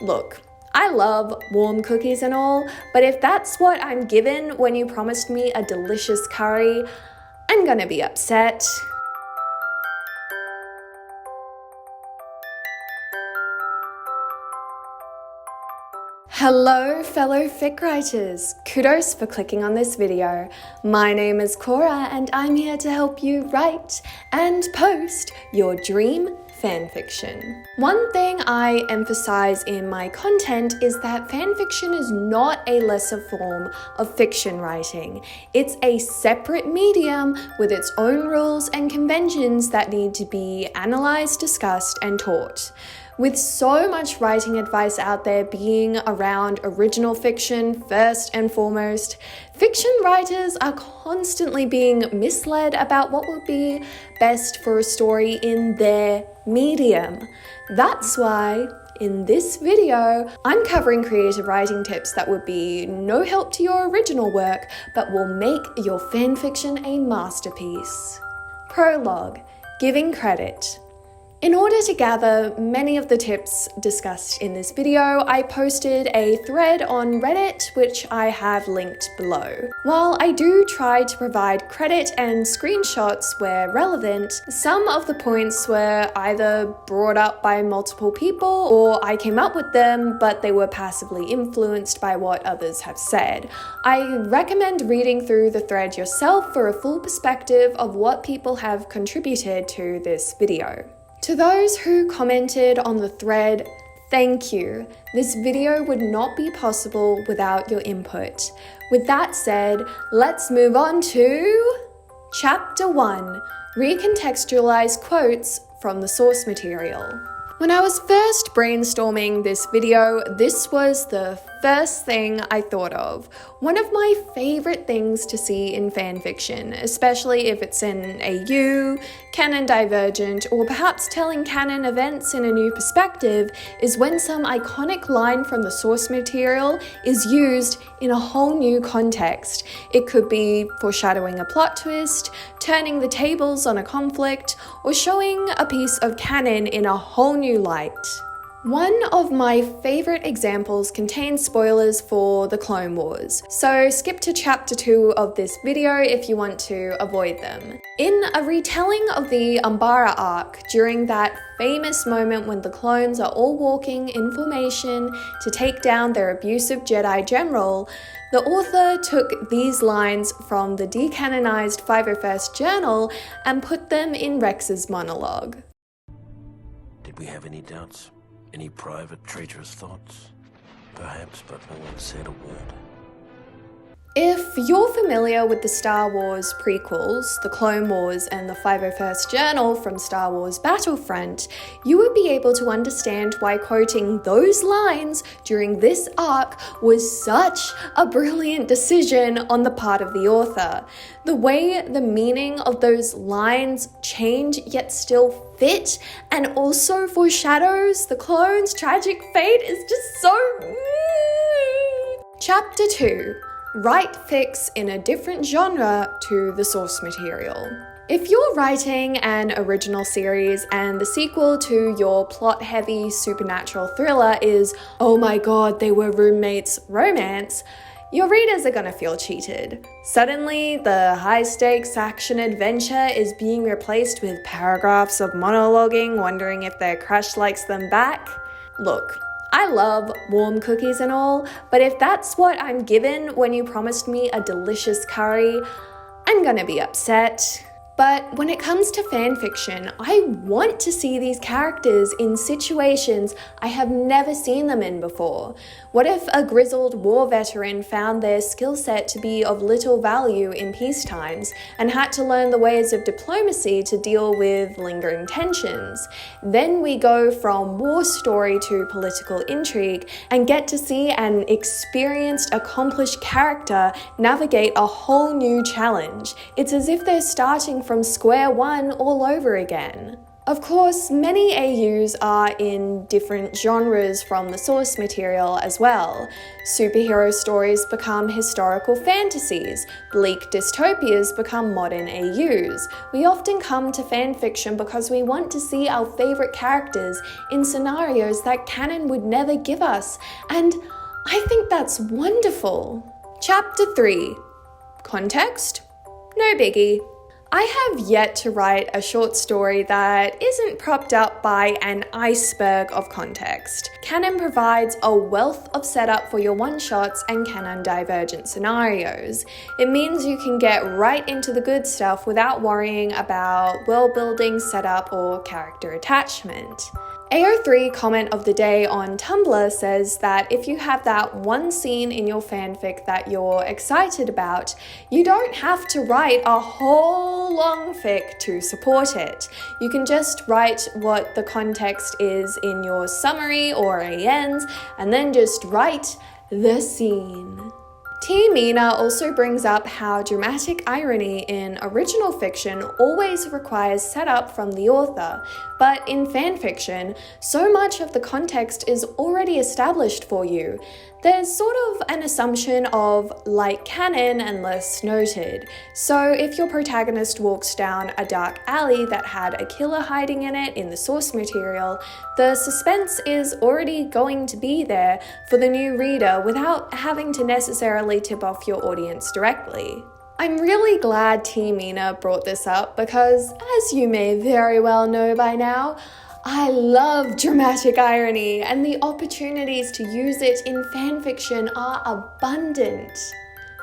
Look, I love warm cookies and all, but if that's what I'm given when you promised me a delicious curry, I'm gonna be upset. Hello fellow fic writers, kudos for clicking on this video. My name is Cora and I'm here to help you write and post your dream fanfiction. One thing I emphasize in my content is that fanfiction is not a lesser form of fiction writing. It's a separate medium with its own rules and conventions that need to be analysed, discussed, and taught. With so much writing advice out there being around original fiction first and foremost, fiction writers are constantly being misled about what would be best for a story in their medium. That's why in this video, I'm covering creative writing tips that would be no help to your original work, but will make your fanfiction a masterpiece. Prologue: Giving credit. In order to gather many of the tips discussed in this video, I posted a thread on Reddit, which I have linked below. While I do try to provide credit and screenshots where relevant, some of the points were either brought up by multiple people or I came up with them, but they were passively influenced by what others have said. I recommend reading through the thread yourself for a full perspective of what people have contributed to this video. To those who commented on the thread, thank you. This video would not be possible without your input. With that said, let's move on to Chapter 1, Recontextualize quotes from the source material. When I was first brainstorming this video, this was the first thing I thought of. One of my favorite things to see in fanfiction, especially if it's an AU, canon divergent, or perhaps telling canon events in a new perspective, is when some iconic line from the source material is used in a whole new context. It could be foreshadowing a plot twist, turning the tables on a conflict, or showing a piece of canon in a whole new light. One of my favorite examples contains spoilers for the Clone Wars, so skip to chapter 2 of this video if you want to avoid them. In a retelling of the Umbara arc, during that famous moment when the clones are all walking in formation to take down their abusive Jedi general, the author took these lines from the decanonized 501st journal and put them in Rex's monologue. Did we have any doubts? Any private, traitorous thoughts? Perhaps, but no one said a word. If you're familiar with the Star Wars prequels, the Clone Wars and the 501st Journal from Star Wars Battlefront, you would be able to understand why quoting those lines during this arc was such a brilliant decision on the part of the author. The way the meaning of those lines change yet still fit and also foreshadows the clones' tragic fate is just so... Chapter 2. Write fics in a different genre to the source material. If you're writing an original series and the sequel to your plot-heavy supernatural thriller is, oh my god, they were roommates romance, your readers are gonna feel cheated. Suddenly, the high-stakes action adventure is being replaced with paragraphs of monologuing, wondering if their crush likes them back. Look, I love warm cookies and all, but if that's what I'm given when you promised me a delicious curry, I'm gonna be upset. But when it comes to fanfiction, I want to see these characters in situations I have never seen them in before. What if a grizzled war veteran found their skill set to be of little value in peace times and had to learn the ways of diplomacy to deal with lingering tensions? Then we go from war story to political intrigue and get to see an experienced, accomplished character navigate a whole new challenge. It's as if they're starting from square one all over again. Of course, many AUs are in different genres from the source material as well. Superhero stories become historical fantasies, bleak dystopias become modern AUs. We often come to fanfiction because we want to see our favourite characters in scenarios that canon would never give us, and I think that's wonderful. Chapter 3. Context? No biggie. I have yet to write a short story that isn't propped up by an iceberg of context. Canon provides a wealth of setup for your one-shots and canon divergent scenarios. It means you can get right into the good stuff without worrying about world building, setup, or character attachment. AO3 comment of the day on Tumblr says that if you have that one scene in your fanfic that you're excited about, you don't have to write a whole long fic to support it. You can just write what the context is in your summary or ANs, and then just write the scene. T. Mina also brings up how dramatic irony in original fiction always requires setup from the author, but in fanfiction, so much of the context is already established for you. There's sort of an assumption of like canon and less noted. So if your protagonist walks down a dark alley that had a killer hiding in it in the source material, the suspense is already going to be there for the new reader without having to necessarily tip off your audience directly. I'm really glad T. Mina brought this up because, as you may very well know by now, I love dramatic irony, and the opportunities to use it in fanfiction are abundant.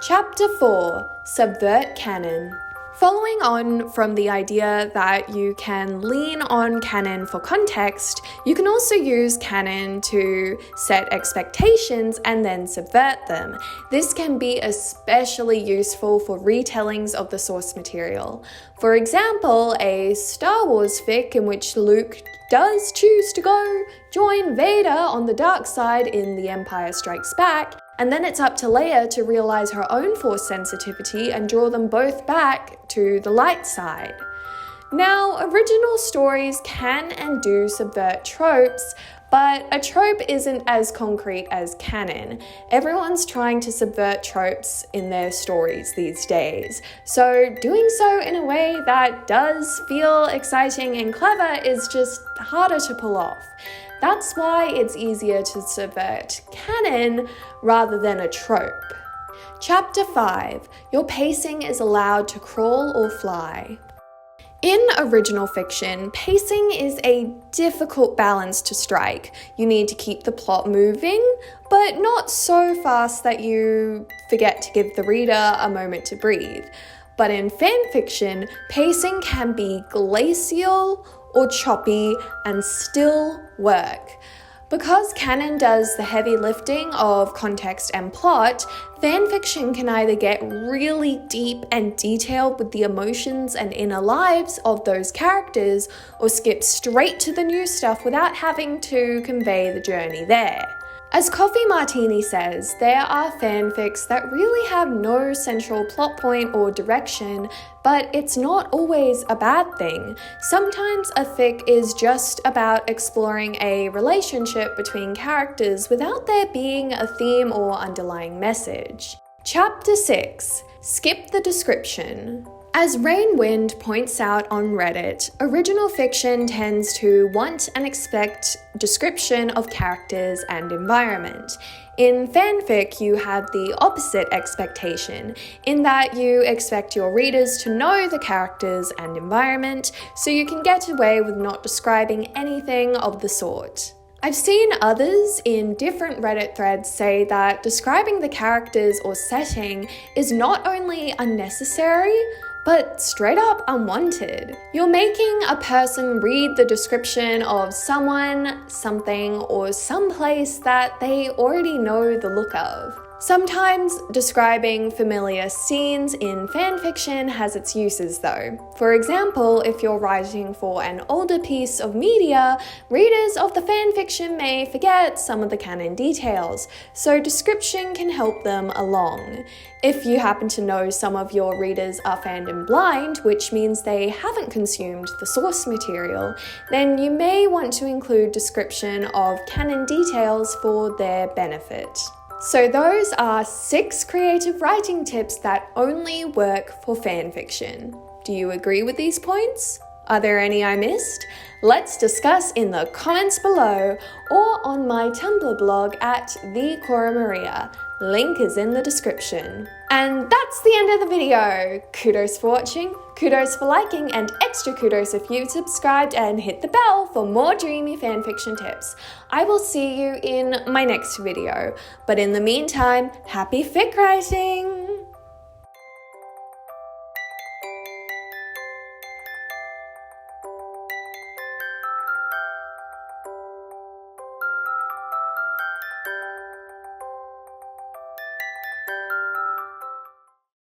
Chapter 4. Subvert canon. Following on from the idea that you can lean on canon for context, you can also use canon to set expectations and then subvert them. This can be especially useful for retellings of the source material. For example, a Star Wars fic in which Luke does choose to go join Vader on the dark side in The Empire Strikes Back, and then it's up to Leia to realize her own force sensitivity and draw them both back to the light side. Now, original stories can and do subvert tropes, but a trope isn't as concrete as canon. Everyone's trying to subvert tropes in their stories these days, so doing so in a way that does feel exciting and clever is just harder to pull off. That's why it's easier to subvert canon rather than a trope. Chapter 5. Your pacing is allowed to crawl or fly. In original fiction, pacing is a difficult balance to strike. You need to keep the plot moving, but not so fast that you forget to give the reader a moment to breathe. But in fanfiction, pacing can be glacial or choppy and still work. Because canon does the heavy lifting of context and plot, fanfiction can either get really deep and detailed with the emotions and inner lives of those characters, or skip straight to the new stuff without having to convey the journey there. As Coffee Martini says, there are fanfics that really have no central plot point or direction, but it's not always a bad thing. Sometimes a fic is just about exploring a relationship between characters without there being a theme or underlying message. Chapter 6. Skip the description. As Rainwind points out on Reddit, original fiction tends to want and expect description of characters and environment. In fanfic, you have the opposite expectation, in that you expect your readers to know the characters and environment, so you can get away with not describing anything of the sort. I've seen others in different Reddit threads say that describing the characters or setting is not only unnecessary, but straight up unwanted. You're making a person read the description of someone, something, or someplace that they already know the look of. Sometimes describing familiar scenes in fanfiction has its uses though. For example, if you're writing for an older piece of media, readers of the fanfiction may forget some of the canon details, so description can help them along. If you happen to know some of your readers are fandom blind, which means they haven't consumed the source material, then you may want to include description of canon details for their benefit. So those are 6 creative writing tips that only work for fanfiction. Do you agree with these points? Are there any I missed? Let's discuss in the comments below or on my Tumblr blog at The Cora Maria. Link is in the description. And that's the end of the video. Kudos for watching, kudos for liking, and extra kudos if you've subscribed and hit the bell for more dreamy fanfiction tips. I will see you in my next video. But in the meantime, happy fic writing!